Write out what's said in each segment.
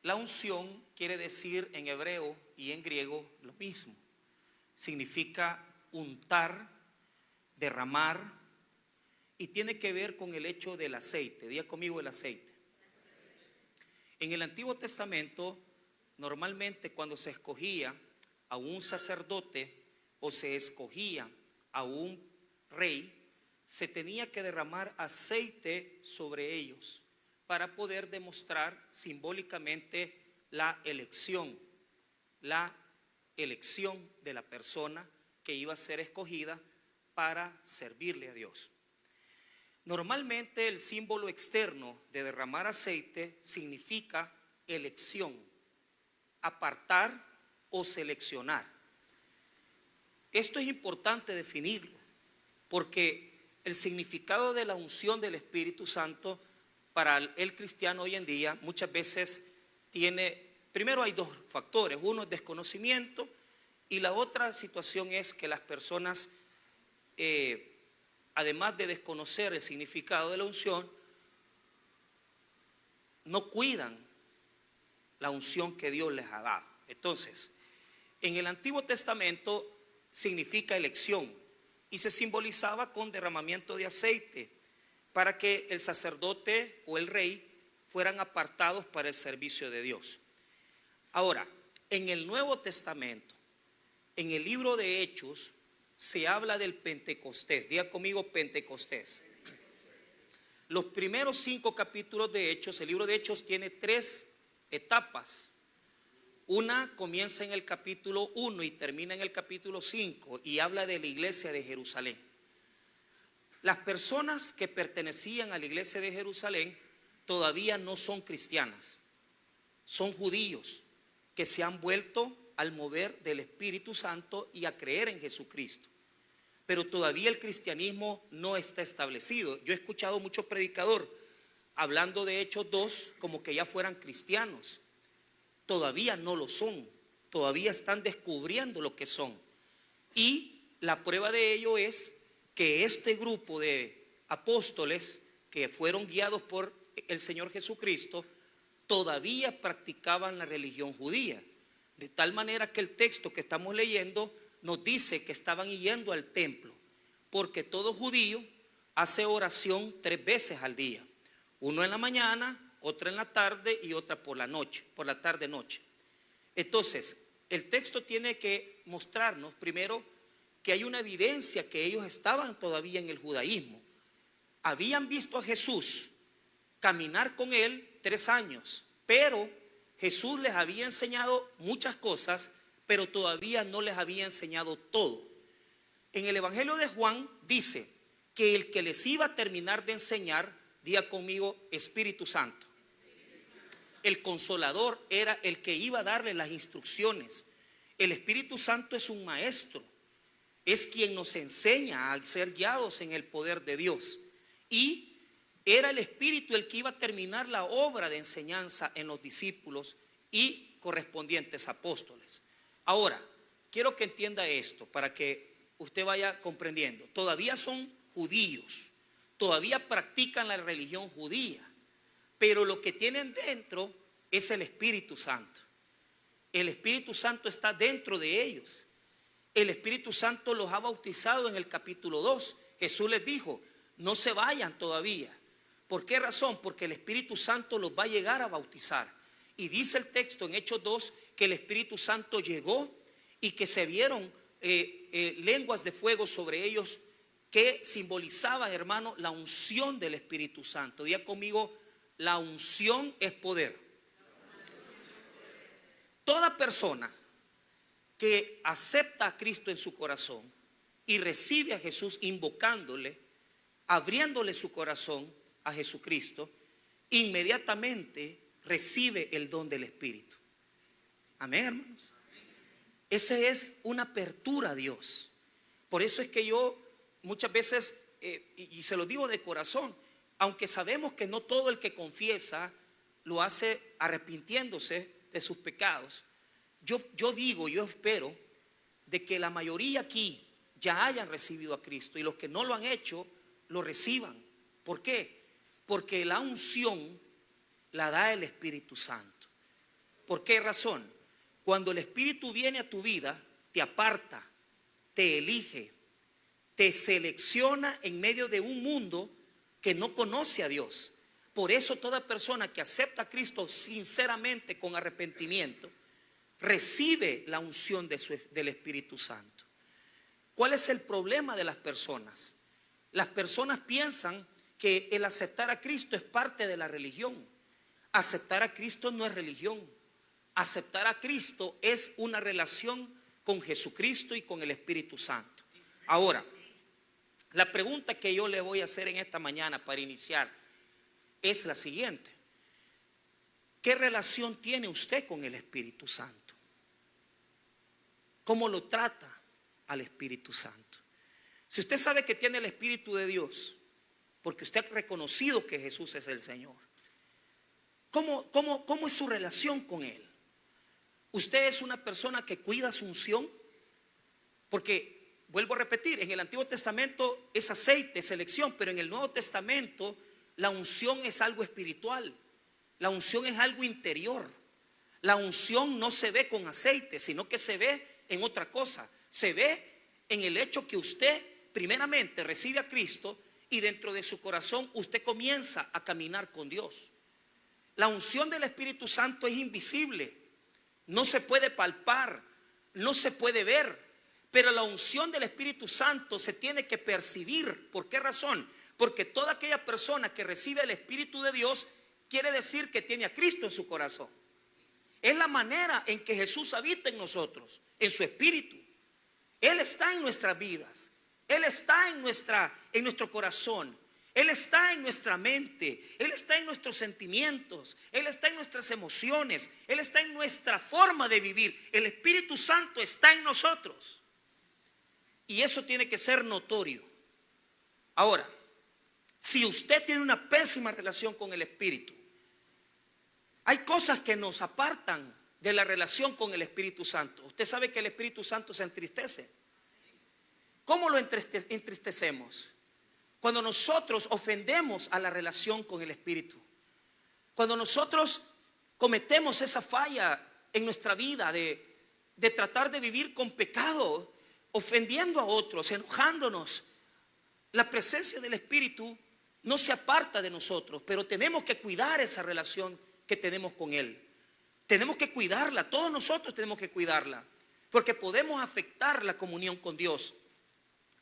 La unción quiere decir en hebreo y en griego lo mismo. Significa untar, derramar, y tiene que ver con el hecho del aceite. Diga conmigo el aceite. En el Antiguo Testamento, normalmente cuando se escogía a un sacerdote o se escogía a un rey, se tenía que derramar aceite sobre ellos para poder demostrar simbólicamente la elección de la persona que iba a ser escogida para servirle a Dios. Normalmente el símbolo externo de derramar aceite significa elección, apartar o seleccionar. Esto es importante definirlo, porque el significado de la unción del Espíritu Santo para el cristiano hoy en día muchas veces primero hay dos factores: uno es desconocimiento y la otra situación es que las personas, además de desconocer el significado de la unción, no cuidan la unción que Dios les ha dado. Entonces, en el Antiguo Testamento significa elección y se simbolizaba con derramamiento de aceite para que el sacerdote o el rey fueran apartados para el servicio de Dios. Ahora, en el Nuevo Testamento, en el libro de Hechos, se habla del Pentecostés. Diga conmigo Pentecostés. Los primeros 5 capítulos de Hechos, el libro de Hechos tiene 3 etapas. Una comienza en el capítulo 1 y termina en el capítulo 5 y habla de la iglesia de Jerusalén. Las personas que pertenecían a la iglesia de Jerusalén todavía no son cristianas, son judíos que se han vuelto al mover del Espíritu Santo y a creer en Jesucristo. Pero todavía el cristianismo no está establecido. Yo he escuchado muchos predicadores hablando de Hechos 2 como que ya fueran cristianos. Todavía no lo son, todavía están descubriendo lo que son. Y la prueba de ello es que este grupo de apóstoles que fueron guiados por el Señor Jesucristo todavía practicaban la religión judía. De tal manera que el texto que estamos leyendo nos dice que estaban yendo al templo, porque todo judío hace oración 3 veces al día, uno en la mañana, otra en la tarde y otra por la noche, por la tarde-noche. Entonces, el texto tiene que mostrarnos primero que hay una evidencia que ellos estaban todavía en el judaísmo. Habían visto a Jesús caminar con él 3 años, pero Jesús les había enseñado muchas cosas, pero todavía no les había enseñado todo. En el Evangelio de Juan dice que el que les iba a terminar de enseñar, diga conmigo, Espíritu Santo. El Consolador era el que iba a darle las instrucciones. El Espíritu Santo es un maestro, es quien nos enseña a ser guiados en el poder de Dios. Y era el Espíritu el que iba a terminar la obra de enseñanza en los discípulos y correspondientes apóstoles. Ahora, quiero que entienda esto para que usted vaya comprendiendo. Todavía son judíos, todavía practican la religión judía, pero lo que tienen dentro es el Espíritu Santo. El Espíritu Santo está dentro de ellos. El Espíritu Santo los ha bautizado en el capítulo 2. Jesús les dijo, no se vayan todavía. ¿Por qué razón? Porque el Espíritu Santo los va a llegar a bautizar. Y dice el texto en Hechos 2 que el Espíritu Santo llegó y que se vieron lenguas de fuego sobre ellos que simbolizaban, hermano, la unción del Espíritu Santo. Diga conmigo, la unción es poder. Toda persona que acepta a Cristo en su corazón y recibe a Jesús invocándole, abriéndole su corazón a Jesucristo, inmediatamente recibe el don del Espíritu. Amén, hermanos. Esa es una apertura a Dios. Por eso es que yo muchas veces, y se lo digo de corazón, aunque sabemos que no todo el que confiesa lo hace arrepintiéndose de sus pecados, yo digo, yo espero de que la mayoría aquí ya hayan recibido a Cristo y los que no lo han hecho lo reciban. ¿Por qué? Porque la unción la da el Espíritu Santo. ¿Por qué razón? Cuando el Espíritu viene a tu vida, te aparta, te elige, te selecciona en medio de un mundo que no conoce a Dios. Por eso toda persona que acepta a Cristo sinceramente, con arrepentimiento, recibe la unción del Espíritu Santo. ¿Cuál es el problema de las personas? Las personas piensan que el aceptar a Cristo es parte de la religión. Aceptar a Cristo no es religión. Aceptar a Cristo es una relación con Jesucristo y con el Espíritu Santo. Ahora, la pregunta que yo le voy a hacer en esta mañana para iniciar es la siguiente: ¿qué relación tiene usted con el Espíritu Santo? ¿Cómo lo trata al Espíritu Santo? Si usted sabe que tiene el Espíritu de Dios, porque usted ha reconocido que Jesús es el Señor, ¿cómo es su relación con Él? ¿Usted es una persona que cuida su unción? Porque, vuelvo a repetir, en el Antiguo Testamento es aceite, es elección, pero en el Nuevo Testamento la unción es algo espiritual. La unción es algo interior. La unción no se ve con aceite, sino que se ve en otra cosa. Se ve en el hecho que usted primeramente recibe a Cristo y dentro de su corazón usted comienza a caminar con Dios. La unción del Espíritu Santo es invisible, no se puede palpar, no se puede ver, pero la unción del Espíritu Santo se tiene que percibir. ¿Por qué razón? Porque toda aquella persona que recibe el Espíritu de Dios quiere decir que tiene a Cristo en su corazón. Es la manera en que Jesús habita en nosotros, en su Espíritu. Él está en nuestras vidas, Él está en nuestro corazón, Él está en nuestra mente, Él está en nuestros sentimientos, Él está en nuestras emociones, Él está en nuestra forma de vivir. El Espíritu Santo está en nosotros y eso tiene que ser notorio. Ahora, si usted tiene una pésima relación con el Espíritu, hay cosas que nos apartan de la relación con el Espíritu Santo. Usted sabe que el Espíritu Santo se entristece. ¿Cómo lo entristecemos? Cuando nosotros ofendemos a la relación con el Espíritu. Cuando nosotros cometemos esa falla en nuestra vida de tratar de vivir con pecado, ofendiendo a otros, enojándonos. La presencia del Espíritu no se aparta de nosotros, pero tenemos que cuidar esa relación que tenemos con Él. Tenemos que cuidarla, todos nosotros tenemos que cuidarla, porque podemos afectar la comunión con Dios,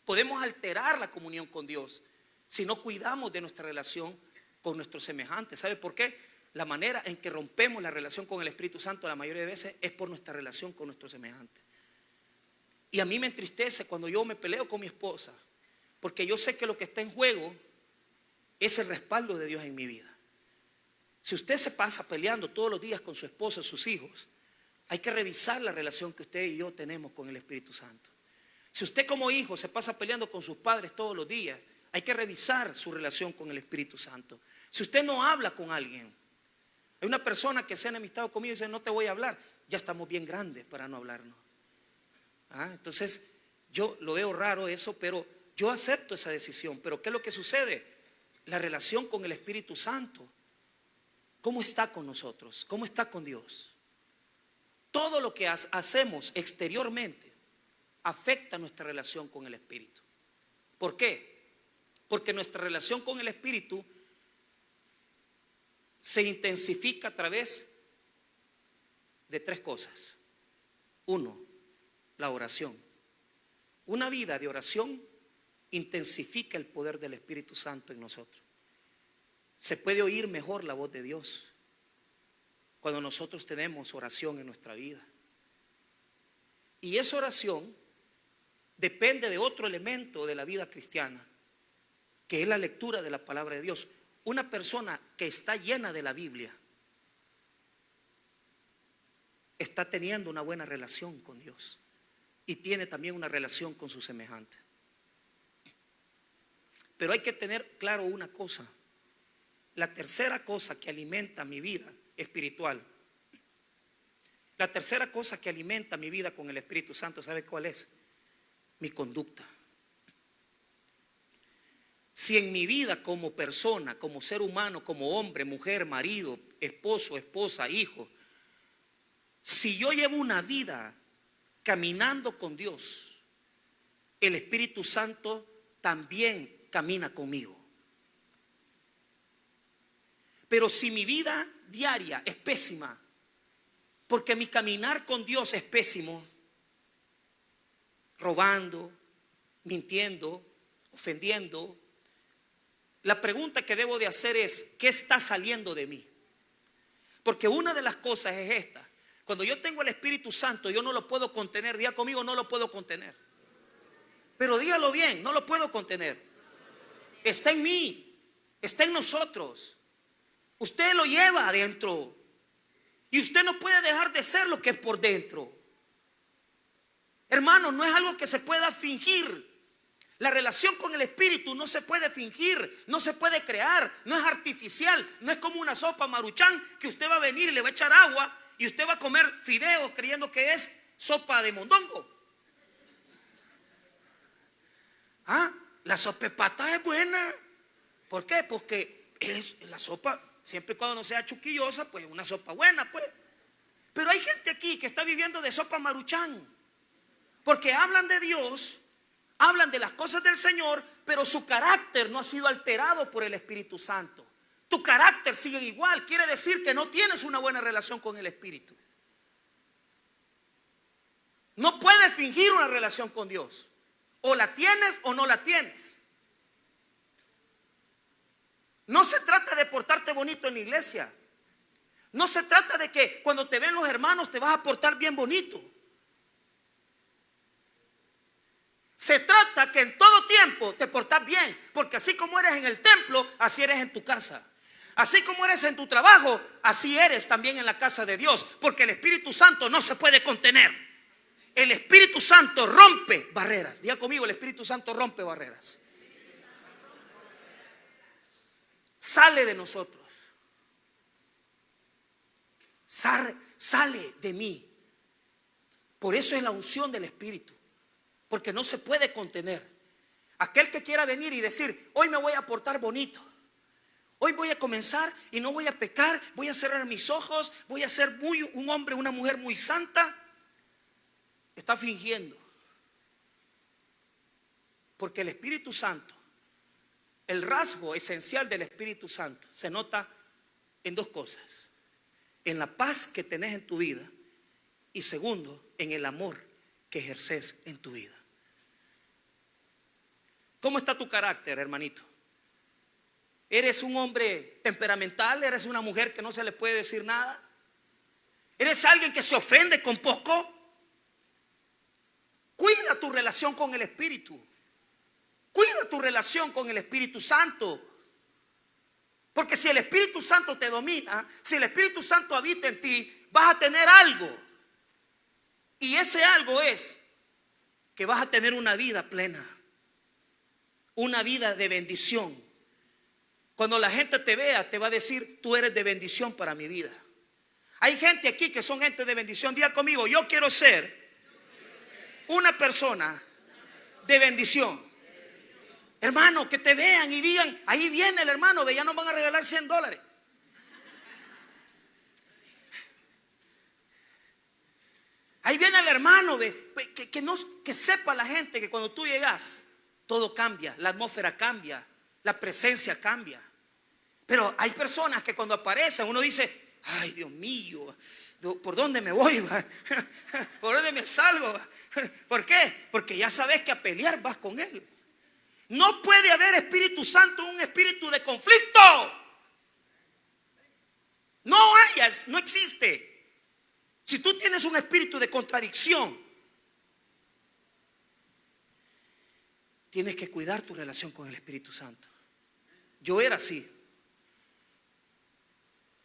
podemos alterar la comunión con Dios si no cuidamos de nuestra relación con nuestros semejantes. ¿Sabe por qué? La manera en que rompemos la relación con el Espíritu Santo la mayoría de veces es por nuestra relación con nuestros semejantes. Y a mí me entristece cuando yo me peleo con mi esposa, porque yo sé que lo que está en juego es el respaldo de Dios en mi vida. Si usted se pasa peleando todos los días con su esposa, sus hijos, hay que revisar la relación que usted y yo tenemos con el Espíritu Santo. Si usted como hijo se pasa peleando con sus padres todos los días, hay que revisar su relación con el Espíritu Santo. Si usted no habla con alguien, hay una persona que se ha enemistado conmigo y dice: no te voy a hablar. Ya estamos bien grandes para no hablarnos. Entonces yo lo veo raro eso, pero yo acepto esa decisión. Pero ¿qué es lo que sucede? La relación con el Espíritu Santo, ¿cómo está con nosotros? ¿Cómo está con Dios? Todo lo que hacemos exteriormente afecta nuestra relación con el Espíritu. ¿Por qué? Porque nuestra relación con el Espíritu se intensifica a través de tres cosas. Uno, la oración. Una vida de oración intensifica el poder del Espíritu Santo en nosotros. Se puede oír mejor la voz de Dios cuando nosotros tenemos oración en nuestra vida. Y esa oración depende de otro elemento de la vida cristiana, que es la lectura de la palabra de Dios. Una persona que está llena de la Biblia está teniendo una buena relación con Dios y tiene también una relación con su semejante. Pero hay que tener claro una cosa: la tercera cosa que alimenta mi vida espiritual, la tercera cosa que alimenta mi vida con el Espíritu Santo, ¿sabe cuál es? Mi conducta. Si en mi vida como persona, como ser humano, como hombre, mujer, marido, esposo, esposa, hijo, si yo llevo una vida caminando con Dios, el Espíritu Santo también camina conmigo. Pero si mi vida diaria es pésima, porque mi caminar con Dios es pésimo, robando, mintiendo, ofendiendo, la pregunta que debo de hacer es: ¿qué está saliendo de mí? Porque una de las cosas es esta: cuando yo tengo el Espíritu Santo, yo no lo puedo contener. Diga conmigo: no lo puedo contener. Pero dígalo bien: no lo puedo contener. Está en mí, está en nosotros. Usted lo lleva adentro y usted no puede dejar de ser lo que es por dentro. Hermano, no es algo que se pueda fingir. La relación con el Espíritu no se puede fingir, no se puede crear, no es artificial. No es como una sopa Maruchan que usted va a venir y le va a echar agua y usted va a comer fideos creyendo que es sopa de mondongo. La sopa de pata es buena. ¿Por qué? Porque la sopa, siempre y cuando no sea chuquillosa, pues es una sopa buena, pues. Pero hay gente aquí que está viviendo de sopa Maruchan, porque hablan de Dios, hablan de las cosas del Señor, pero su carácter no ha sido alterado por el Espíritu Santo. Tu carácter sigue igual. Quiere decir que no tienes una buena relación con el Espíritu. No puedes fingir una relación con Dios. O la tienes o no la tienes. No se trata de portarte bonito en la iglesia. No se trata de que cuando te ven los hermanos te vas a portar bien bonito. Se trata que en todo tiempo te portas bien, porque así como eres en el templo, así eres en tu casa. Así como eres en tu trabajo, así eres también en la casa de Dios, porque el Espíritu Santo no se puede contener. El Espíritu Santo rompe barreras. Diga conmigo: el Espíritu Santo rompe barreras. Sale de nosotros. Sale de mí. Por eso es la unción del Espíritu. Porque no se puede contener. Aquel que quiera venir y decir: hoy me voy a portar bonito, hoy voy a comenzar y no voy a pecar, voy a cerrar mis ojos, voy a ser un hombre, una mujer muy santa, está fingiendo. Porque el Espíritu Santo, el rasgo esencial del Espíritu Santo, se nota en dos cosas: en la paz que tenés en tu vida, y segundo, en el amor que ejerces en tu vida. ¿Cómo está tu carácter, hermanito? ¿Eres un hombre temperamental? ¿Eres una mujer que no se le puede decir nada? ¿Eres alguien que se ofende con poco? Cuida tu relación con el Espíritu. Cuida tu relación con el Espíritu Santo. Porque si el Espíritu Santo te domina, si el Espíritu Santo habita en ti, vas a tener algo. Y ese algo es que vas a tener una vida plena, una vida de bendición. Cuando la gente te vea, te va a decir: tú eres de bendición para mi vida. Hay gente aquí que son gente de bendición. Diga conmigo: yo quiero ser una persona de bendición. Hermano, que te vean y digan: ahí viene el hermano, ve, ya nos van a regalar $100. Ahí viene el hermano, ve, que sepa la gente que cuando tú llegas, todo cambia, la atmósfera cambia, la presencia cambia. Pero hay personas que cuando aparecen uno dice: ay, Dios mío, ¿por dónde me voy? ¿Por dónde me salgo? ¿Por qué? Porque ya sabes que a pelear vas con él. No puede haber Espíritu Santo un espíritu de conflicto. No existe. Si tú tienes un espíritu de contradicción, tienes que cuidar tu relación con el Espíritu Santo. Yo era así.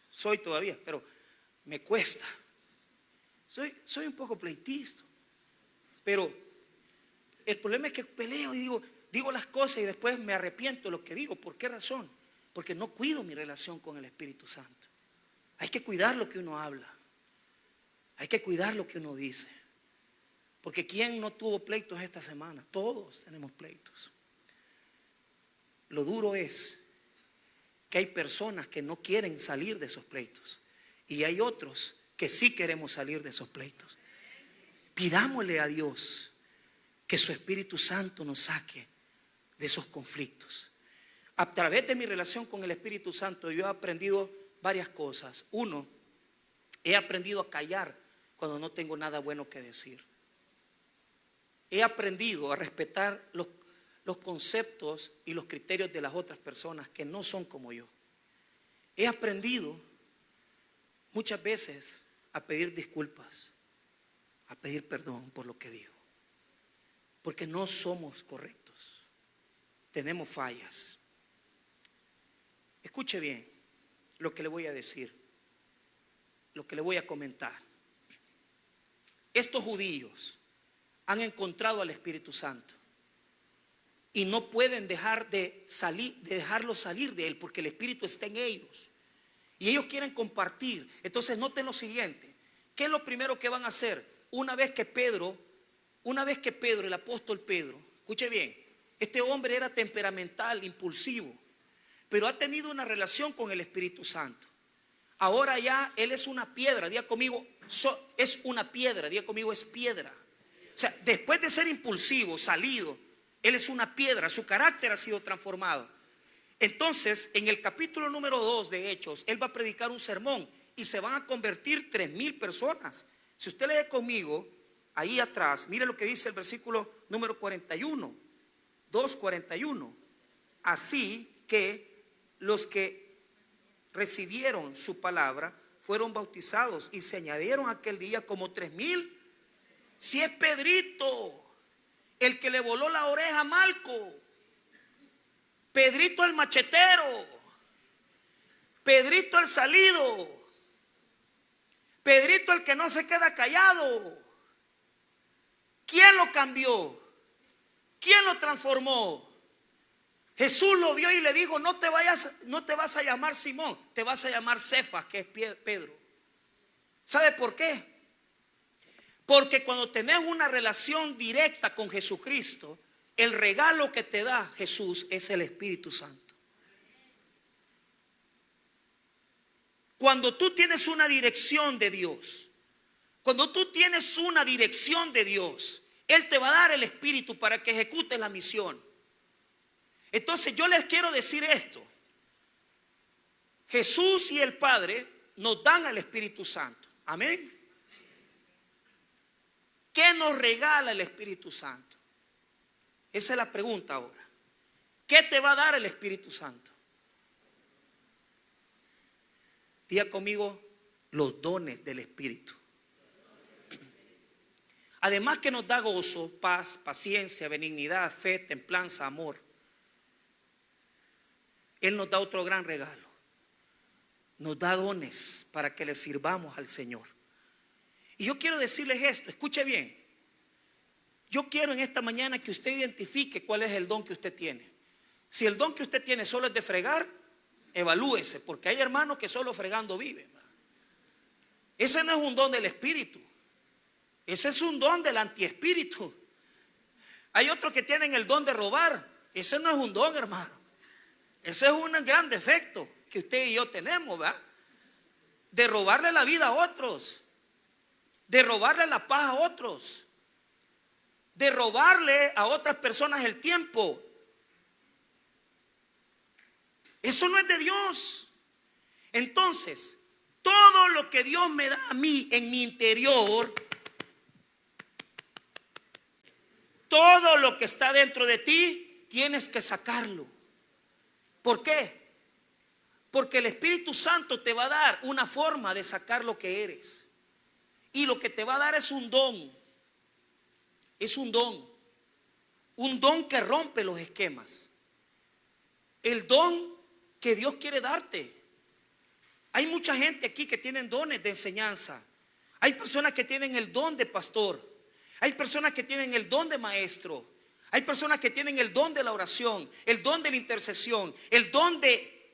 Soy todavía, pero me cuesta. Soy un poco pleitista. Pero el problema es que peleo y digo las cosas y después me arrepiento de lo que digo. ¿Por qué razón? Porque no cuido mi relación con el Espíritu Santo. Hay que cuidar lo que uno habla. Hay que cuidar lo que uno dice. Porque ¿quién no tuvo pleitos esta semana? Todos tenemos pleitos. Lo duro es que hay personas que no quieren salir de esos pleitos. Y hay otros que sí queremos salir de esos pleitos. Pidámosle a Dios que su Espíritu Santo nos saque de esos conflictos. A través de mi relación con el Espíritu Santo yo he aprendido varias cosas. Uno, he aprendido a callar cuando no tengo nada bueno que decir. He aprendido a respetar los conceptos y los criterios de las otras personas que no son como yo. He aprendido muchas veces a pedir disculpas, a pedir perdón por lo que digo, porque no somos correctos, tenemos fallas. Escuche bien lo que le voy a decir, lo que le voy a comentar. Estos judíos han encontrado al Espíritu Santo y no pueden dejarlo salir de él, porque el Espíritu está en ellos y ellos quieren compartir. Entonces noten lo siguiente: ¿qué es lo primero que van a hacer? Una vez que Pedro, el apóstol Pedro, escuche bien, este hombre era temperamental, impulsivo, pero ha tenido una relación con el Espíritu Santo. Ahora ya él es una piedra. Diga conmigo, es una piedra. Diga conmigo, es piedra. O sea, después de ser impulsivo, salido, él es una piedra. Su carácter ha sido transformado. Entonces, en el capítulo número 2 de Hechos, él va a predicar un sermón y se van a convertir 3,000 personas. Si usted lee conmigo, ahí atrás, mire lo que dice el versículo número 41, 2:41. Así que los que recibieron su palabra fueron bautizados y se añadieron aquel día como 3,000. Si es Pedrito el que le voló la oreja a Malco, Pedrito el machetero, Pedrito el salido, Pedrito el que no se queda callado, ¿quién lo cambió? ¿Quién lo transformó? Jesús lo vio y le dijo: no te vas a llamar Simón, te vas a llamar Cefas, que es Pedro. ¿Sabe por qué? Porque cuando tenés una relación directa con Jesucristo, el regalo que te da Jesús es el Espíritu Santo. Cuando tú tienes una dirección de Dios, Él te va a dar el Espíritu para que ejecutes la misión. Entonces yo les quiero decir esto: Jesús y el Padre nos dan al Espíritu Santo. Amén. ¿Qué nos regala el Espíritu Santo? Esa es la pregunta ahora. ¿Qué te va a dar el Espíritu Santo? Diga conmigo: los dones del Espíritu. Además que nos da gozo, paz, paciencia, benignidad, fe, templanza, amor, Él nos da otro gran regalo. Nos da dones para que le sirvamos al Señor. Y yo quiero decirles esto, escuche bien. Yo quiero en esta mañana que usted identifique cuál es el don que usted tiene. Si el don que usted tiene solo es de fregar, evalúese, porque hay hermanos que solo fregando viven. Ese no es un don del Espíritu. Ese es un don del antiespíritu. Hay otros que tienen el don de robar. Ese no es un don, hermano. Ese es un gran defecto que usted y yo tenemos, ¿verdad? De robarle la vida a otros, de robarle la paz a otros, de robarle a otras personas el tiempo. Eso no es de Dios. Entonces, todo lo que Dios me da a mí en mi interior, todo lo que está dentro de ti, tienes que sacarlo. ¿Por qué? Porque el Espíritu Santo te va a dar una forma de sacar lo que eres. Y lo que te va a dar es un don. Es un don. Un don que rompe los esquemas. El don que Dios quiere darte. Hay mucha gente aquí que tienen dones de enseñanza. Hay personas que tienen el don de pastor. Hay personas que tienen el don de maestro. Hay personas que tienen el don de la oración, el don de la intercesión, el don de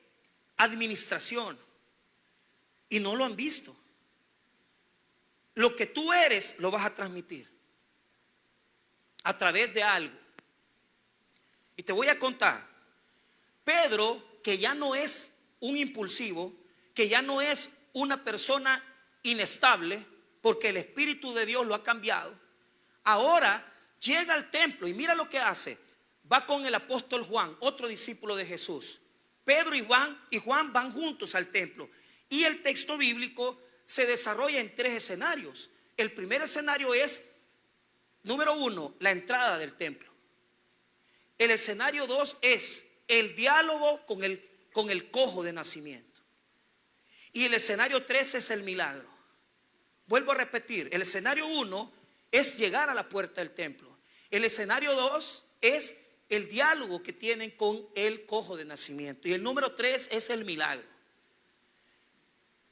administración. Y no lo han visto. Lo que tú eres lo vas a transmitir a través de algo. Y te voy a contar. Pedro, que ya no es un impulsivo, que ya no es una persona inestable porque el Espíritu de Dios lo ha cambiado. Ahora llega al templo y mira lo que hace. Va con el apóstol Juan, otro discípulo de Jesús. Pedro y Juan van juntos al templo. Y el texto bíblico se desarrolla en 3 escenarios. El primer escenario es, número 1, la entrada del templo. El escenario 2 es el diálogo con el cojo de nacimiento. Y el escenario 3 es el milagro. Vuelvo a repetir, el escenario 1 es llegar a la puerta del templo. El escenario 2 es el diálogo que tienen con el cojo de nacimiento. Y el número 3 es el milagro.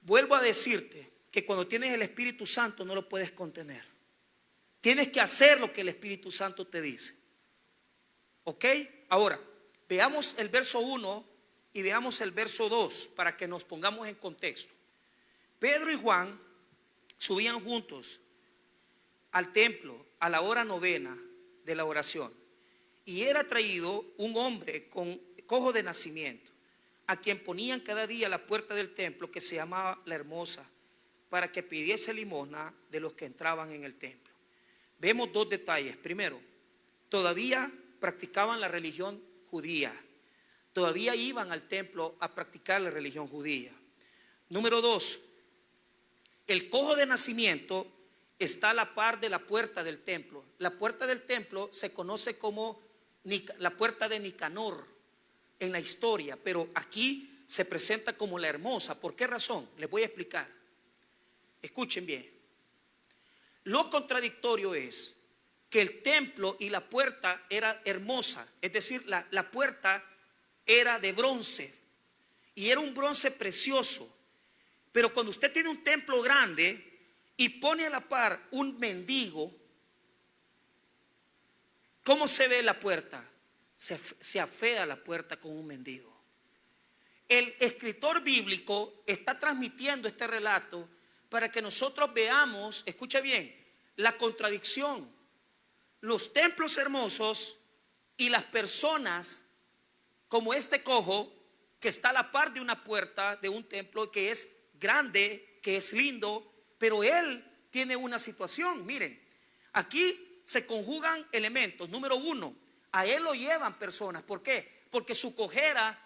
Vuelvo a decirte que cuando tienes el Espíritu Santo no lo puedes contener. Tienes que hacer lo que el Espíritu Santo te dice. ¿Ok? Ahora, veamos el verso 1 y veamos el verso 2 para que nos pongamos en contexto. Pedro y Juan subían juntos al templo a la hora novena de la oración. Y era traído un hombre con cojo de nacimiento, a quien ponían cada día a la puerta del templo, que se llamaba La Hermosa, para que pidiese limosna de los que entraban en el templo. Vemos 2 detalles. Primero, todavía practicaban la religión judía. Todavía iban al templo a practicar la religión judía. Número 2, el cojo de nacimiento está a la par de la puerta del templo. La puerta del templo se conoce como la puerta de Nicanor en la historia, pero aquí se presenta como La Hermosa. ¿Por qué razón? Les voy a explicar. Escuchen bien. Lo contradictorio es que el templo y la puerta era hermosa, es decir, la puerta era de bronce y era un bronce precioso. Pero cuando usted tiene un templo grande y pone a la par un mendigo, ¿cómo se ve la puerta? Se afea la puerta con un mendigo. El escritor bíblico está transmitiendo este relato para que nosotros veamos, escucha bien, la contradicción, los templos hermosos y las personas como este cojo que está a la par de una puerta de un templo que es grande, que es lindo, pero él tiene una situación. Miren, aquí se conjugan elementos. Número 1, a él lo llevan personas. ¿Por qué? Porque su cojera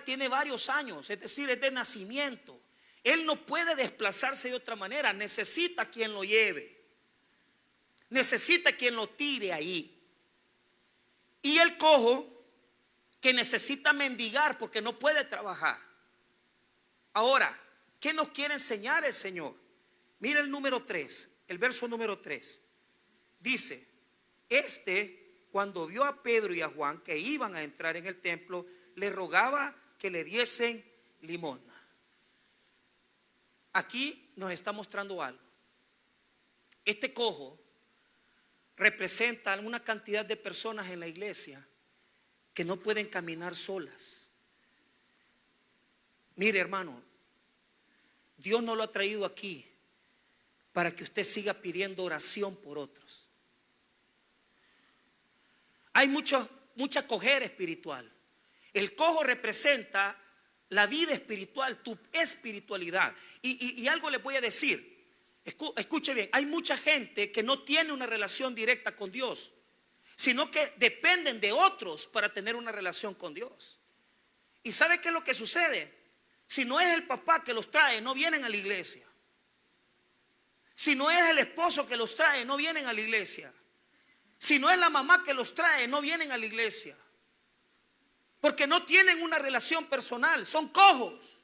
tiene varios años, es decir, es de nacimiento. Él no puede desplazarse de otra manera, necesita quien lo lleve, necesita quien lo tire ahí. Y el cojo que necesita mendigar porque no puede trabajar. Ahora, ¿qué nos quiere enseñar el Señor? Mira el número 3, el verso número 3. Dice, cuando vio a Pedro y a Juan que iban a entrar en el templo, le rogaba que le diesen limosna. Aquí nos está mostrando algo. Este cojo representa una cantidad de personas en la iglesia que no pueden caminar solas. Mire, hermano, Dios no lo ha traído aquí para que usted siga pidiendo oración por otros. Hay mucha cojera espiritual. El cojo representa la vida espiritual, tu espiritualidad. Y algo les voy a decir. Escuche bien, hay mucha gente que no tiene una relación directa con Dios, sino que dependen de otros para tener una relación con Dios. ¿Y sabe qué es lo que sucede? Si no es el papá que los trae, no vienen a la iglesia. Si no es el esposo que los trae, no vienen a la iglesia. Si no es la mamá que los trae, no vienen a la iglesia. Porque no tienen una relación personal, son cojos.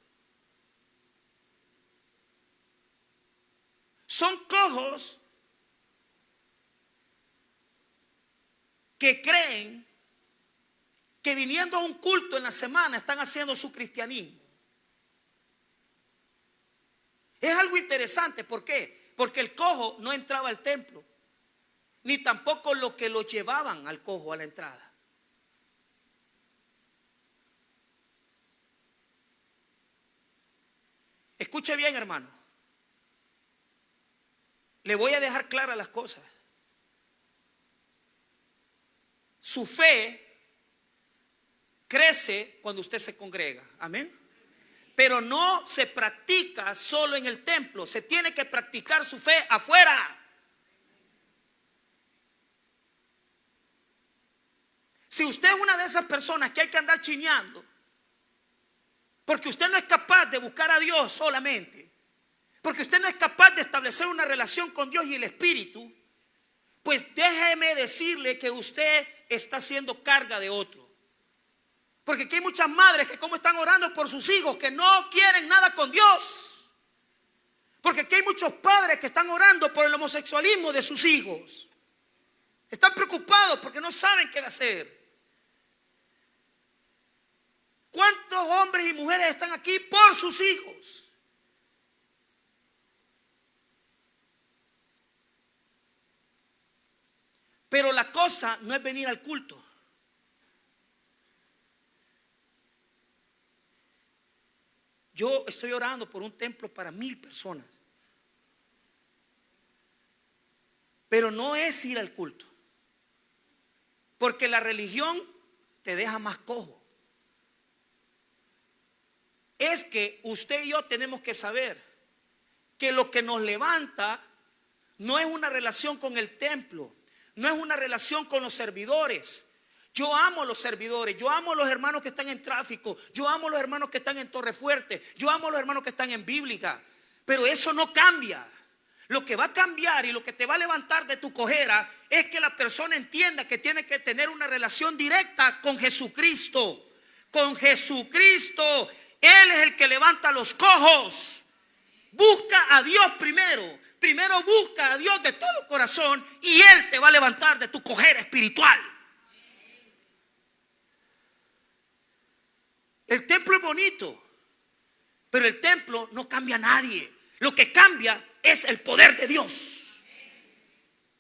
Son cojos que creen que viniendo a un culto en la semana están haciendo su cristianismo. Es algo interesante, ¿por qué? Porque el cojo no entraba al templo, ni tampoco lo que lo llevaban al cojo a la entrada. Escuche bien, hermano. Le voy a dejar claras las cosas. Su fe crece cuando usted se congrega. Amén. pero no se practica solo en el templo, se tiene que practicar su fe afuera. Si usted es una de esas personas que hay que andar chineando, porque usted no es capaz de buscar a Dios solamente, porque usted no es capaz de establecer una relación con Dios y el Espíritu, pues déjeme decirle que usted está haciendo carga de otro. Porque aquí hay muchas madres que como están orando por sus hijos, que no quieren nada con Dios. Porque aquí hay muchos padres que están orando por el homosexualismo de sus hijos. Están preocupados porque no saben qué hacer. ¿Cuántos hombres y mujeres están aquí por sus hijos? Pero la cosa no es venir al culto. Yo estoy orando por un templo para 1000 personas. Pero no es ir al culto. Porque la religión te deja más cojo. Es que usted y yo tenemos que saber que lo que nos levanta no es una relación con el templo, no es una relación con los servidores. Yo amo a los servidores, yo amo a los hermanos que están en tráfico, yo amo a los hermanos que están en Torrefuerte, yo amo a los hermanos que están en Bíblica, pero eso no cambia. Lo que va a cambiar y lo que te va a levantar de tu cojera es que la persona entienda que tiene que tener una relación directa con Jesucristo. Con Jesucristo. Él es el que levanta los cojos. Busca a Dios primero. Primero busca a Dios de todo corazón y Él te va a levantar de tu cojera espiritual. El templo es bonito, pero el templo no cambia a nadie. Lo que cambia es el poder de Dios.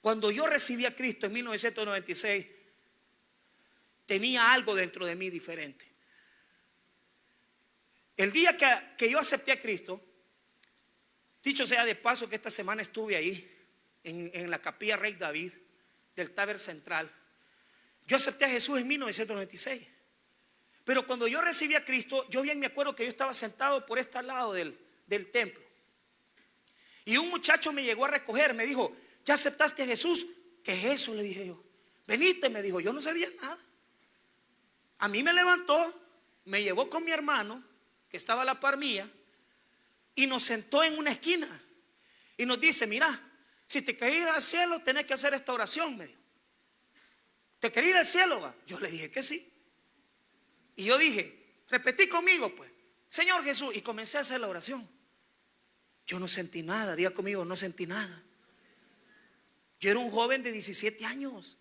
Cuando yo recibí a Cristo en 1996, tenía algo dentro de mí diferente. El día que yo acepté a Cristo, dicho sea de paso que esta semana estuve ahí en la capilla Rey David del Taber Central. Yo acepté a Jesús en 1996. Pero cuando yo recibí a Cristo, yo bien me acuerdo que yo estaba sentado por este lado del templo. Y un muchacho me llegó a recoger, me dijo: ¿ya aceptaste a Jesús? ¿Qué es eso? Le dije yo. Venite, me dijo. Yo no sabía nada. A mí me levantó, me llevó con mi hermano, que estaba a la par mía, y nos sentó en una esquina. Y nos dice: mira, si te querés ir al cielo, tenés que hacer esta oración, me dijo. ¿Te querés ir al cielo, va? Yo le dije que sí. Y yo dije: repetí conmigo, pues, Señor Jesús. Y comencé a hacer la oración. Yo no sentí nada, diga conmigo, no sentí nada. Yo era un joven de 17 años.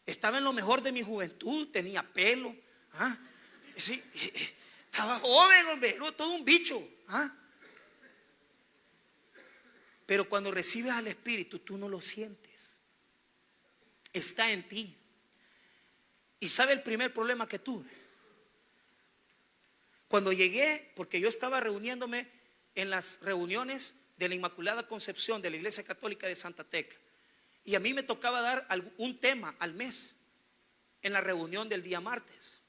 Estaba en lo mejor de mi juventud, tenía pelo. Sí, estaba joven, hombre, era todo un bicho. Pero cuando recibes al Espíritu, tú no lo sientes. Está en ti. ¿Y sabe el primer problema que tuve? Cuando llegué, porque yo estaba reuniéndome en las reuniones de la Inmaculada Concepción de la Iglesia Católica de Santa Tecla, y a mí me tocaba dar un tema al mes en la reunión del día martes.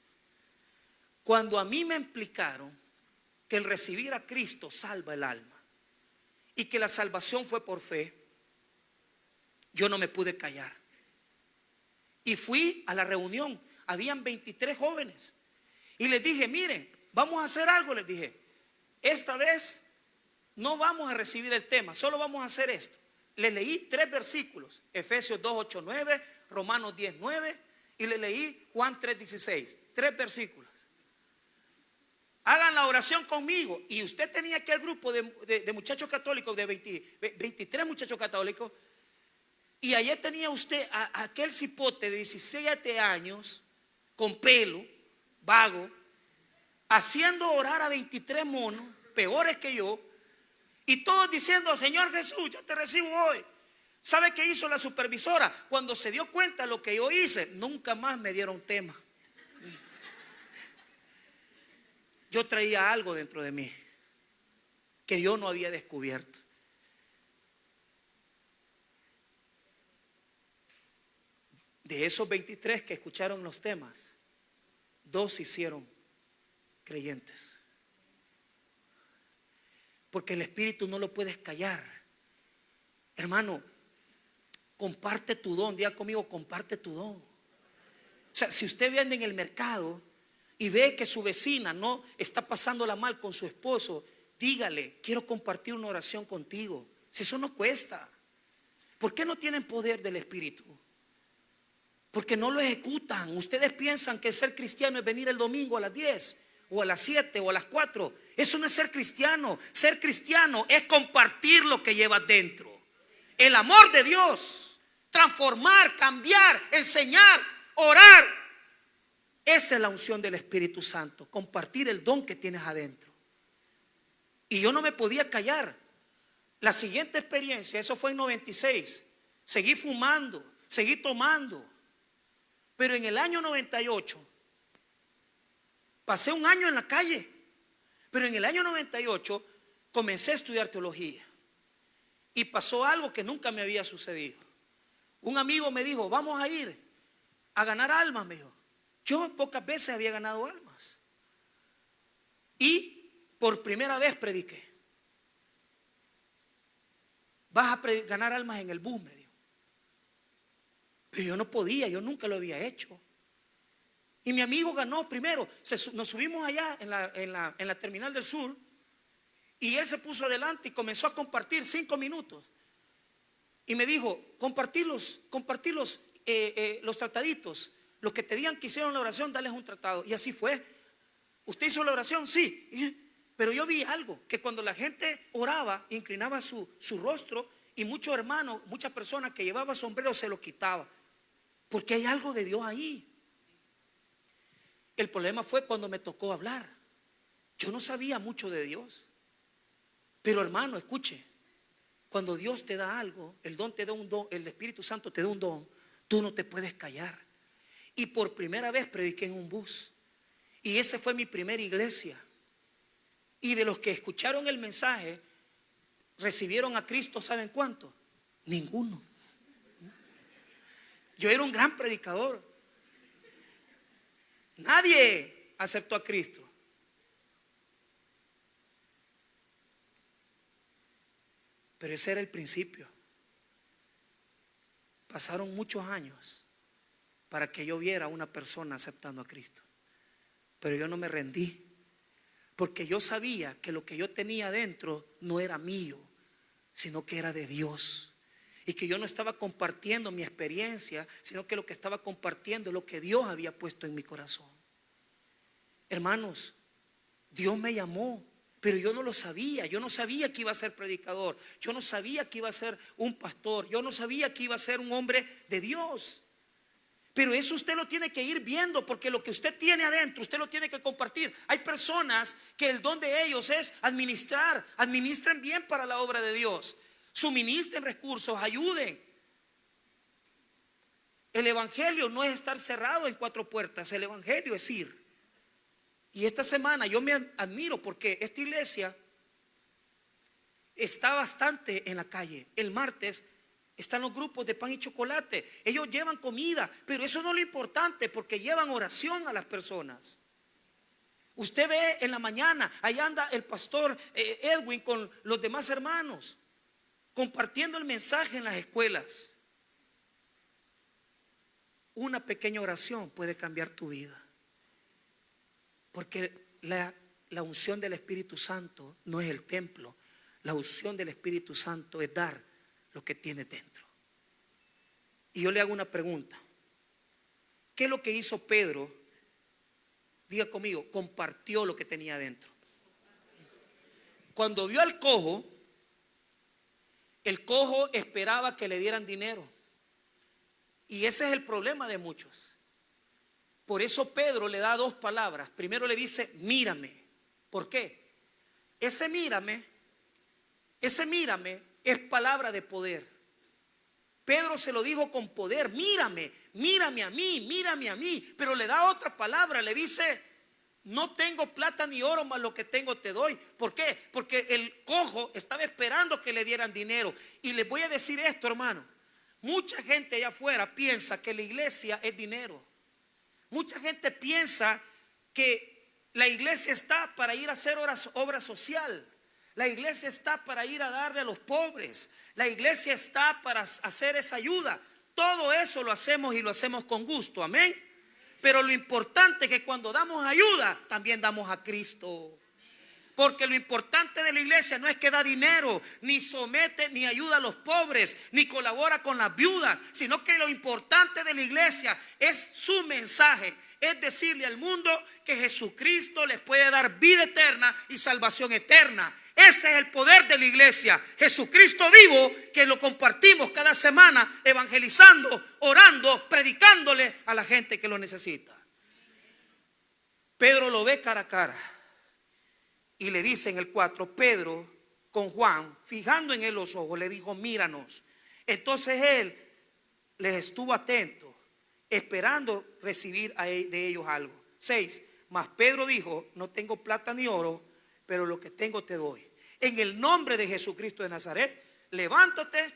Cuando a mí me explicaron que el recibir a Cristo salva el alma y que la salvación fue por fe, yo no me pude callar y fui a la reunión. Habían 23 jóvenes y les dije: miren, vamos a hacer algo. Les dije: esta vez no vamos a recibir el tema, solo vamos a hacer esto. Les leí 3 versículos: Efesios 2, 8, 9, Romanos 10, 9, y le leí Juan 3, 16. 3 versículos. Hagan la oración conmigo. Y usted tenía aquel grupo de muchachos católicos, de 23 muchachos católicos, y ayer tenía usted a aquel cipote de 17 años con pelo, vago, haciendo orar a 23 monos peores que yo, y todos diciendo: Señor Jesús, yo te recibo hoy. ¿Sabe qué hizo la supervisora? Cuando se dio cuenta de lo que yo hice, nunca más me dieron tema. Yo traía algo dentro de mí que yo no había descubierto. De esos 23 que escucharon los temas, 2 se hicieron creyentes. porque el Espíritu no lo puedes callar. Hermano, comparte tu don. Diga conmigo, comparte tu don. O sea, si usted viene en el mercado y ve que su vecina no está pasándola mal con su esposo, dígale: quiero compartir una oración contigo. Si eso no cuesta. ¿Por qué no tienen poder del Espíritu? Porque no lo ejecutan. Ustedes piensan que ser cristiano es venir el domingo a las 10 o a las 7 o a las 4. Eso no es ser cristiano. Ser cristiano es compartir lo que llevas dentro. El amor de Dios, transformar, cambiar, enseñar, orar. Esa es la unción del Espíritu Santo, compartir el don que tienes adentro. Y yo no me podía callar. La siguiente experiencia, eso fue en 96. Seguí fumando, seguí tomando. Pero en el año 98, pasé un año en la calle. Pero en el año 98 comencé a estudiar teología. Y pasó algo que nunca me había sucedido. Un amigo me dijo: vamos a ir a ganar almas, me dijo. Yo pocas veces había ganado almas. Y por primera vez prediqué. Vas a ganar almas en el bus, me dijo. Pero yo no podía, yo nunca lo había hecho. Y mi amigo ganó primero. Nos subimos allá en la terminal del sur. Y él se puso adelante y comenzó a compartir 5 minutos. Y me dijo: compartir los trataditos. Los que te digan que hicieron la oración, dales un tratado. Y así fue. ¿Usted hizo la oración? Sí. Pero yo vi algo, que cuando la gente oraba, inclinaba su rostro, y muchos hermanos, muchas personas que llevaban sombrero se lo quitaban. Porque hay algo de Dios ahí. El problema fue cuando me tocó hablar. Yo no sabía mucho de Dios. Pero hermano, escuche, cuando Dios te da algo, el don te da un don, el Espíritu Santo te da un don, tú no te puedes callar. Y por primera vez prediqué en un bus. Y esa fue mi primera iglesia. Y de los que escucharon el mensaje, recibieron a Cristo, ¿saben cuánto? Ninguno. Yo era un gran predicador. Nadie aceptó a Cristo. Pero ese era el principio. Pasaron muchos años para que yo viera a una persona aceptando a Cristo. Pero yo no me rendí, porque yo sabía que lo que yo tenía dentro no era mío, sino que era de Dios. Y que yo no estaba compartiendo mi experiencia, sino que lo que estaba compartiendo es lo que Dios había puesto en mi corazón. Hermanos, Dios me llamó, pero yo no lo sabía. Yo no sabía que iba a ser predicador. Yo no sabía que iba a ser un pastor. Yo no sabía que iba a ser un hombre de Dios. Pero eso usted lo tiene que ir viendo, porque lo que usted tiene adentro, usted lo tiene que compartir. Hay personas que el don de ellos es administrar. Administren bien para la obra de Dios. Suministren recursos, ayuden. El evangelio no es estar cerrado en 4 puertas. El evangelio es ir. Y esta semana yo me admiro porque esta iglesia está bastante en la calle. El martes están los grupos de pan y chocolate. Ellos llevan comida, pero eso no es lo importante, porque llevan oración a las personas. Usted ve en la mañana, ahí anda el pastor Edwin con los demás hermanos, compartiendo el mensaje en las escuelas. Una pequeña oración puede cambiar tu vida. Porque la unción del Espíritu Santo no es el templo. La unción del Espíritu Santo es dar lo que tiene dentro. Y yo le hago una pregunta. ¿Qué es lo que hizo Pedro? Diga conmigo, compartió lo que tenía dentro. Cuando vio al cojo, el cojo esperaba que le dieran dinero. Y ese es el problema de muchos. Por eso Pedro le da 2 palabras. Primero le dice: mírame. ¿Por qué? Ese mírame es palabra de poder. Pedro se lo dijo con poder: mírame, mírame a mí, mírame a mí. Pero le da otra palabra, le dice: no tengo plata ni oro, mas lo que tengo te doy. ¿Por qué? Porque el cojo estaba esperando que le dieran dinero. Y les voy a decir esto, hermano. Mucha gente allá afuera piensa que la iglesia es dinero. Mucha gente piensa que la iglesia está para ir a hacer obra social. La iglesia está para ir a darle a los pobres. La iglesia está para hacer esa ayuda. Todo eso lo hacemos y lo hacemos con gusto, amén. Pero lo importante es que cuando damos ayuda, también damos a Cristo. Porque lo importante de la iglesia no es que da dinero, ni somete, ni ayuda a los pobres, ni colabora con las viudas, sino que lo importante de la iglesia es su mensaje. Es decirle al mundo que Jesucristo les puede dar vida eterna y salvación eterna. Ese es el poder de la iglesia. Jesucristo vivo, que lo compartimos cada semana, evangelizando, orando, predicándole a la gente que lo necesita. Pedro lo ve cara a cara. Y le dice en el 4, Pedro con Juan, fijando en él los ojos, le dijo: míranos. Entonces él les estuvo atento, esperando recibir de ellos algo. 6, mas Pedro dijo: no tengo plata ni oro, pero lo que tengo te doy. En el nombre de Jesucristo de Nazaret, levántate.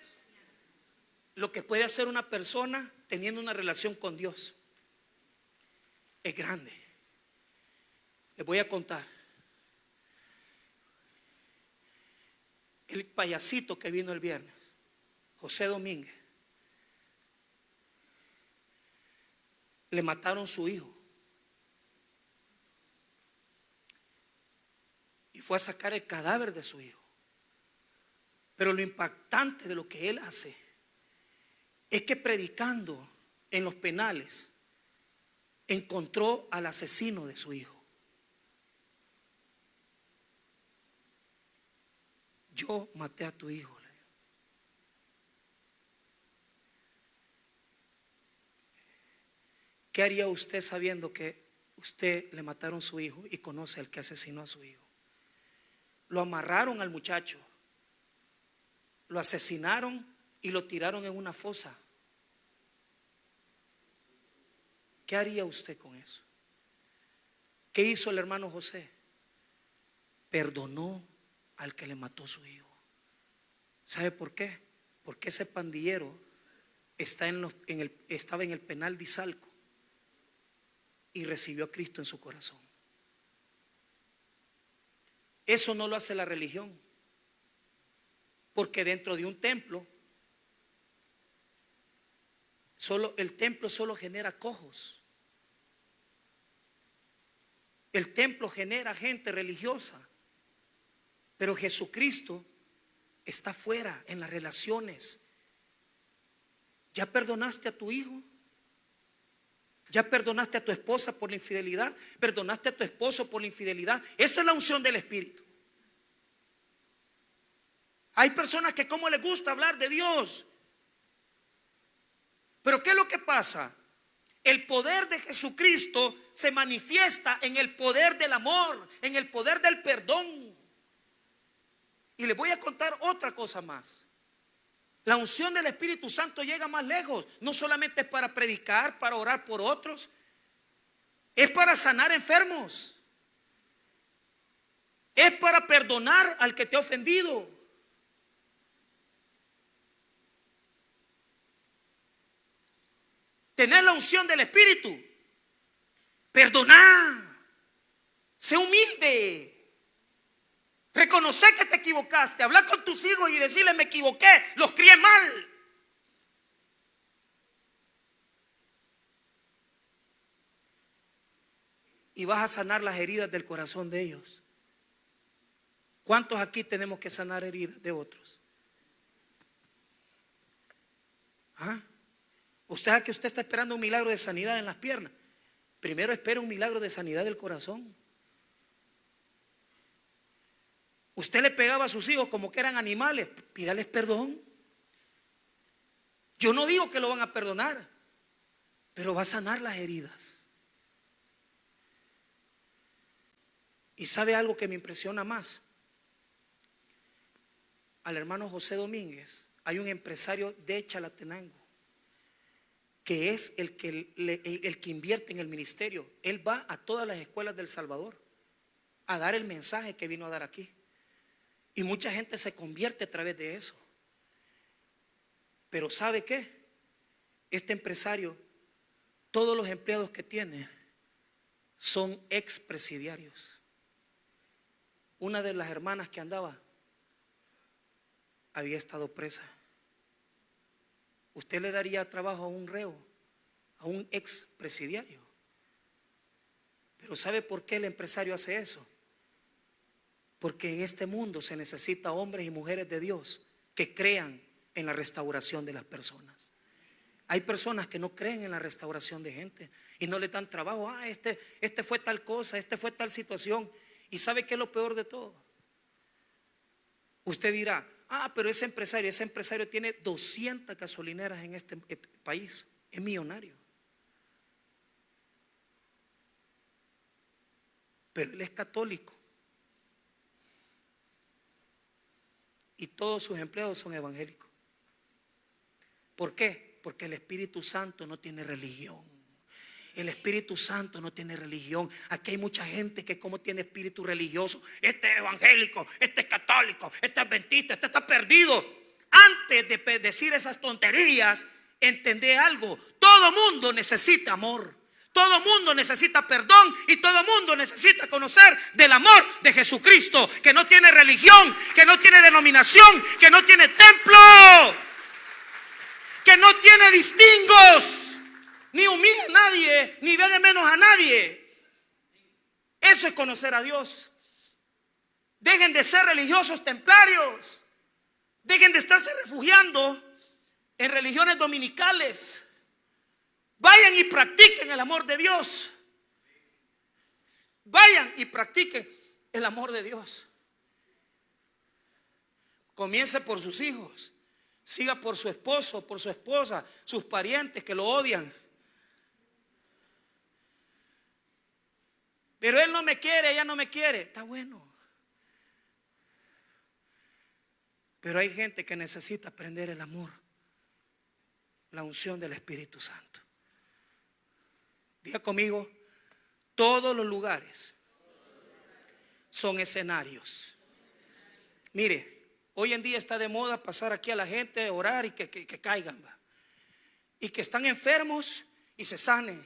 Lo que puede hacer una persona teniendo una relación con Dios es grande. Les voy a contar. El payasito que vino el viernes, José Domínguez, le mataron su hijo y fue a sacar el cadáver de su hijo. Pero lo impactante de lo que él hace es que predicando en los penales encontró al asesino de su hijo. Yo maté a tu hijo. ¿Qué haría usted sabiendo que usted le mataron su hijo y conoce al que asesinó a su hijo? Lo amarraron al muchacho, lo asesinaron y lo tiraron en una fosa. ¿Qué haría usted con eso? ¿Qué hizo el hermano José? Perdonó al que le mató a su hijo. ¿Sabe por qué? Porque ese pandillero estaba en el penal de Izalco y recibió a Cristo en su corazón. Eso no lo hace la religión, porque dentro de un templo el templo solo genera cojos. El templo genera gente religiosa. Pero Jesucristo está fuera en las relaciones. ¿Ya perdonaste a tu hijo? ¿Ya perdonaste a tu esposa por la infidelidad? ¿Perdonaste a tu esposo por la infidelidad? Esa es la unción del Espíritu. Hay personas que como les gusta hablar de Dios. Pero ¿qué es lo que pasa? El poder de Jesucristo se manifiesta en el poder del amor, en el poder del perdón. Y les voy a contar otra cosa más. La unción del Espíritu Santo llega más lejos. No solamente es para predicar, para orar por otros. Es para sanar enfermos. Es para perdonar al que te ha ofendido. Tener la unción del Espíritu. Perdonar. Sé humilde. Reconocer que te equivocaste, hablar con tus hijos y decirles: me equivoqué, los crié mal. Y vas a sanar las heridas del corazón de ellos. ¿Cuántos aquí tenemos que sanar heridas de otros? Usted sabe que usted está esperando un milagro de sanidad en las piernas. Primero espera un milagro de sanidad del corazón. Usted le pegaba a sus hijos como que eran animales. Pídales perdón. Yo no digo que lo van a perdonar, pero va a sanar las heridas. Y sabe algo que me impresiona más. Al hermano José Domínguez, hay un empresario de Chalatenango que es el que invierte en el ministerio. Él va a todas las escuelas del Salvador a dar el mensaje que vino a dar aquí. Y mucha gente se convierte a través de eso. Pero ¿sabe qué? Este empresario, todos los empleados que tiene son expresidiarios. Una de las hermanas que andaba había estado presa. ¿Usted le daría trabajo a un reo, a un ex presidiario? Pero ¿sabe por qué el empresario hace eso? Porque en este mundo se necesita hombres y mujeres de Dios que crean en la restauración de las personas. Hay personas que no creen en la restauración de gente y no le dan trabajo. Este fue tal cosa, este fue tal situación. ¿Y sabe qué es lo peor de todo? Usted dirá, pero ese empresario tiene 200 gasolineras en este país, es millonario. Pero él es católico y todos sus empleados son evangélicos. ¿Por qué? Porque el Espíritu Santo no tiene religión. El Espíritu Santo no tiene religión. Aquí hay mucha gente que como tiene espíritu religioso. Este es evangélico, este es católico, este es adventista, este está perdido. Antes de decir esas tonterías, entendé algo. Todo mundo necesita amor. Todo mundo necesita perdón y todo mundo necesita conocer del amor de Jesucristo, que no tiene religión, que no tiene denominación, que no tiene templo, que no tiene distingos, ni humilla a nadie, ni ve de menos a nadie. Eso es conocer a Dios. Dejen de ser religiosos templarios. Dejen de estarse refugiando en religiones dominicales. Vayan y practiquen el amor de Dios. Vayan y practiquen el amor de Dios. Comience por sus hijos. Siga por su esposo, por su esposa, sus parientes que lo odian. Pero él no me quiere, ella no me quiere. Está bueno. Pero hay gente que necesita aprender el amor, la unción del Espíritu Santo. Diga conmigo, todos los lugares son escenarios. Mire, hoy en día está de moda pasar aquí a la gente, orar y que caigan, ¿va? Y que están enfermos y se sanen.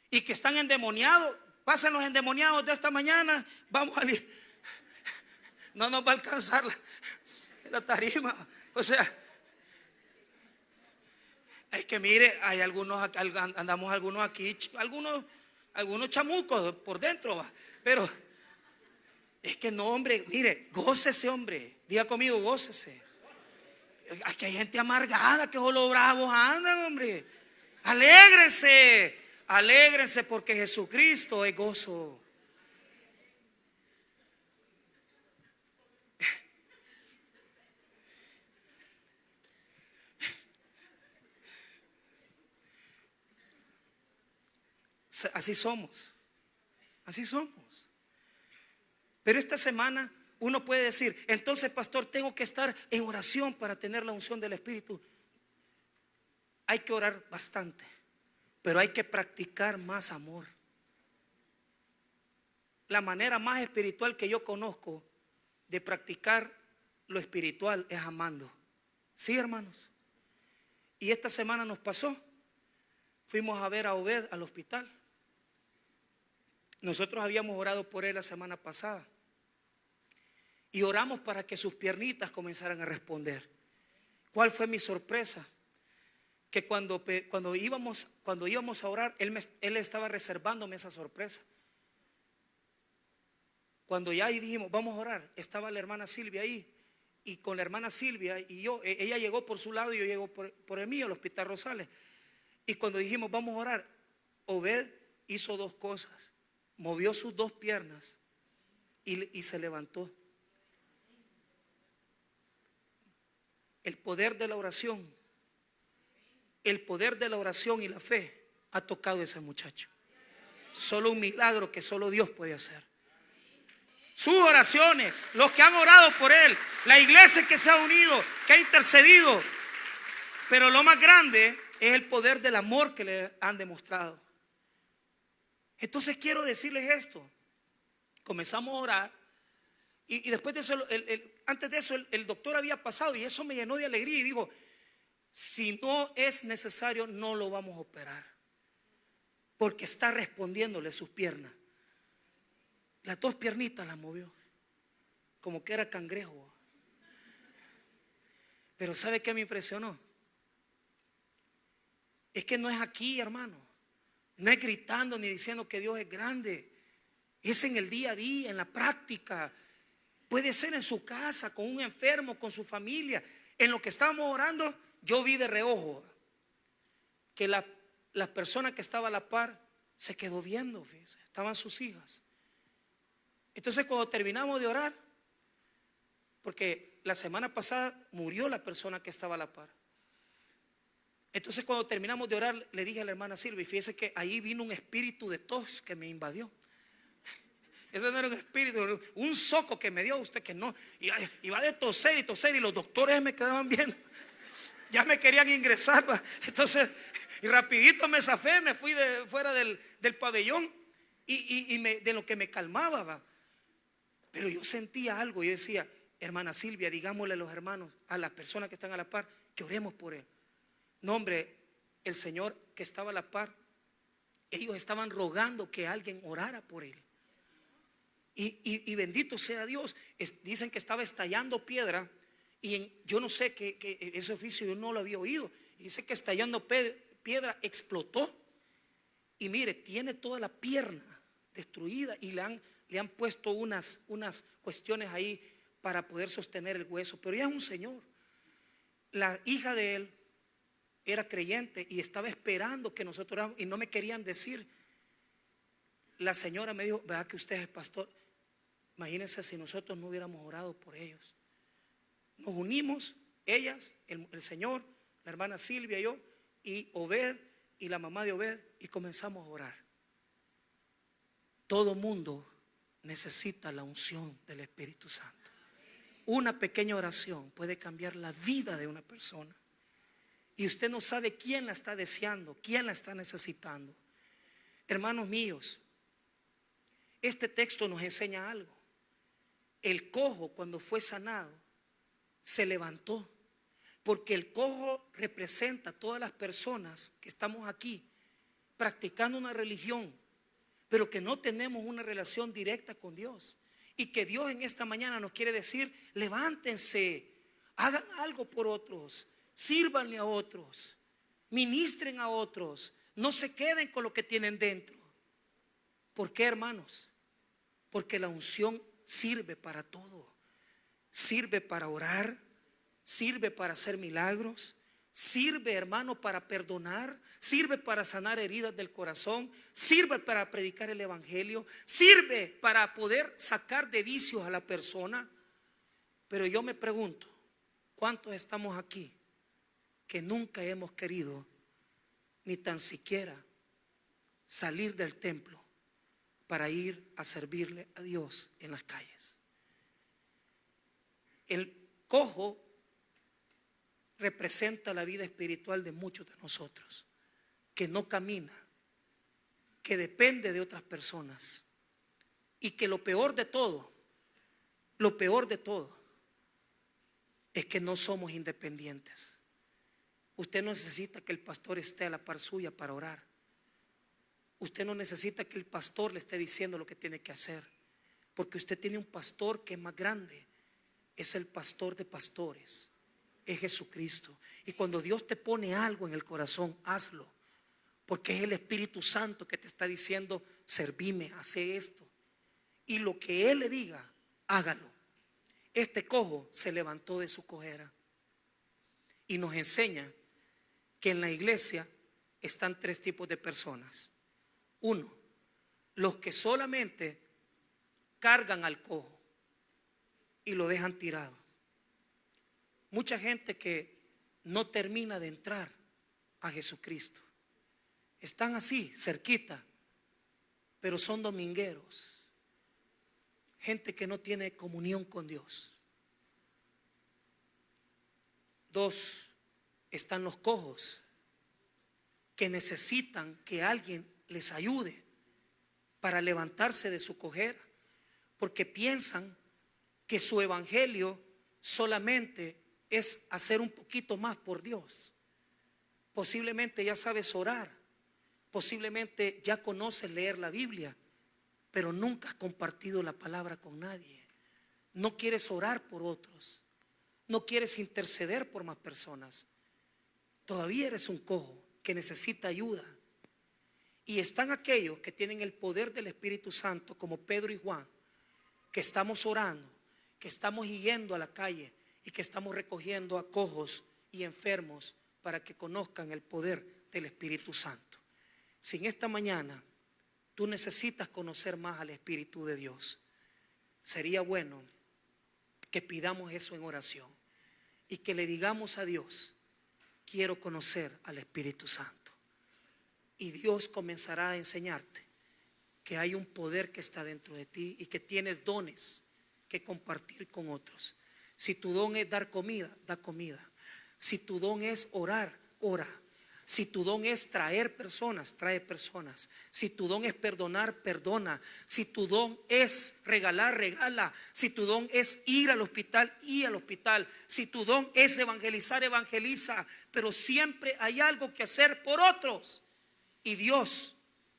Y que están endemoniados, pasen los endemoniados de esta mañana, vamos a no nos va a alcanzar la tarima. O sea, es que mire, hay algunos, andamos algunos aquí, algunos chamucos por dentro, ¿va? Pero es que no, hombre, mire, gócese, hombre. Diga conmigo, gócese. Aquí hay gente amargada que solo bravos andan, hombre. Alégrense, alégrense porque Jesucristo es gozo. Así somos, así somos. Pero esta semana uno puede decir, entonces pastor, tengo que estar en oración para tener la unción del Espíritu. Hay que orar bastante, pero hay que practicar más amor. La manera más espiritual que yo conozco de practicar lo espiritual es amando. Sí, hermanos. Y esta semana nos pasó. Fuimos a ver a Obed al hospital. Nosotros habíamos orado por él la semana pasada y oramos para que sus piernitas comenzaran a responder. ¿Cuál fue mi sorpresa? Que cuando íbamos a orar, él estaba reservándome esa sorpresa. Cuando ya dijimos vamos a orar, estaba la hermana Silvia ahí, y con la hermana Silvia y yo, ella llegó por su lado y yo llego por el mío, al Hospital Rosales. Y cuando dijimos vamos a orar, Obed hizo dos cosas. Movió sus dos piernas y se levantó. El poder de la oración, el poder de la oración y la fe ha tocado a ese muchacho. Solo un milagro que solo Dios puede hacer. Sus oraciones, los que han orado por él, la iglesia que se ha unido, que ha intercedido. Pero lo más grande es el poder del amor que le han demostrado. Entonces quiero decirles esto. Comenzamos a orar y después de eso, antes de eso el doctor había pasado y eso me llenó de alegría y dijo, si no es necesario no lo vamos a operar porque está respondiéndole sus piernas. Las dos piernitas las movió como que era cangrejo. Pero ¿sabe qué me impresionó? Es que no es aquí, hermano. No es gritando ni diciendo que Dios es grande. Es en el día a día, en la práctica. Puede ser en su casa, con un enfermo, con su familia. En lo que estábamos orando, yo vi de reojo que la persona que estaba a la par se quedó viendo, fíjese, estaban sus hijas. Entonces cuando terminamos de orar, porque la semana pasada murió la persona que estaba a la par. Entonces cuando terminamos de orar, le dije a la hermana Silvia, y fíjese que ahí vino un espíritu de tos que me invadió. Eso no era un espíritu, un soco que me dio usted que no. Iba de toser y toser y los doctores me quedaban viendo. Ya me querían ingresar, ¿va? Entonces, y rapidito me zafé, me fui fuera del pabellón y de lo que me calmaba, ¿va? Pero yo sentía algo, yo decía, hermana Silvia, digámosle a los hermanos, a las personas que están a la par, que oremos por él. No, hombre, el Señor que estaba a la par, ellos estaban rogando que alguien orara por él. Y bendito sea Dios. Dicen que estaba estallando piedra. Y yo no sé que ese oficio yo no lo había oído. Y dice que estallando piedra explotó. Y mire, tiene toda la pierna destruida. Y le han puesto unas cuestiones ahí para poder sostener el hueso. Pero ya es un señor. La hija de él era creyente y estaba esperando que nosotros oráramos. Y no me querían decir. La señora me dijo, ¿verdad que usted es pastor? Imagínense si nosotros no hubiéramos orado por ellos. Nos unimos, ellas, el Señor, la hermana Silvia y yo, y Obed y la mamá de Obed, y comenzamos a orar. Todo mundo necesita la unción del Espíritu Santo. Una pequeña oración puede cambiar la vida de una persona. Y usted no sabe quién la está deseando, quién la está necesitando. Hermanos míos, este texto nos enseña algo. El cojo, cuando fue sanado, se levantó, porque el cojo representa a todas las personas que estamos aquí practicando una religión, pero que no tenemos una relación directa con Dios. Y que Dios en esta mañana nos quiere decir: levántense, hagan algo por otros, sírvanle a otros, ministren a otros, no se queden con lo que tienen dentro. ¿Por qué, hermanos? Porque la unción sirve para todo. Sirve para orar, sirve para hacer milagros, sirve, hermano, para perdonar, sirve para sanar heridas del corazón, sirve para predicar el evangelio, sirve para poder sacar de vicios a la persona. Pero yo me pregunto, ¿cuántos estamos aquí que nunca hemos querido ni tan siquiera salir del templo para ir a servirle a Dios en las calles? El cojo representa la vida espiritual de muchos de nosotros, que no camina, que depende de otras personas, y que lo peor de todo es que no somos independientes. Usted no necesita que el pastor esté a la par suya para orar. Usted no necesita que el pastor le esté diciendo lo que tiene que hacer, porque usted tiene un pastor que es más grande. Es el pastor de pastores, es Jesucristo. Y cuando Dios te pone algo en el corazón, hazlo, porque es el Espíritu Santo que te está diciendo: servime, hace esto. Y lo que Él le diga, hágalo. Este cojo se levantó de su cojera y nos enseña que en la iglesia están tres tipos de personas. Uno, los que solamente cargan al cojo y lo dejan tirado. Mucha gente que no termina de entrar a Jesucristo. Están así, cerquita, pero son domingueros. Gente que no tiene comunión con Dios. Dos, están los cojos, que necesitan que alguien les ayude para levantarse de su cojera, porque piensan que su evangelio solamente es hacer un poquito más por Dios. Posiblemente ya sabes orar, posiblemente ya conoces leer la Biblia, pero nunca has compartido la palabra con nadie. No quieres orar por otros, no quieres interceder por más personas. Todavía eres un cojo que necesita ayuda. Y están aquellos que tienen el poder del Espíritu Santo, como Pedro y Juan, que estamos orando, que estamos yendo a la calle y que estamos recogiendo a cojos y enfermos para que conozcan el poder del Espíritu Santo. Si en esta mañana tú necesitas conocer más al Espíritu de Dios, sería bueno que pidamos eso en oración y que le digamos a Dios: quiero conocer al Espíritu Santo. Y Dios comenzará a enseñarte que hay un poder que está dentro de ti y que tienes dones que compartir con otros. Si tu don es dar comida, da comida. Si tu don es orar, ora. Si tu don es traer personas, trae personas. Si tu don es perdonar, perdona. Si tu don es regalar, regala. Si tu don es ir al hospital, ir al hospital. Si tu don es evangelizar, evangeliza. Pero siempre hay algo que hacer por otros. Y Dios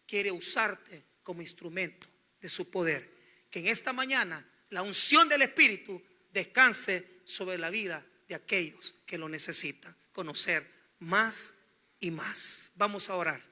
quiere usarte como instrumento de su poder. Que en esta mañana la unción del Espíritu descanse sobre la vida de aquellos que lo necesitan conocer más y más. Vamos a orar.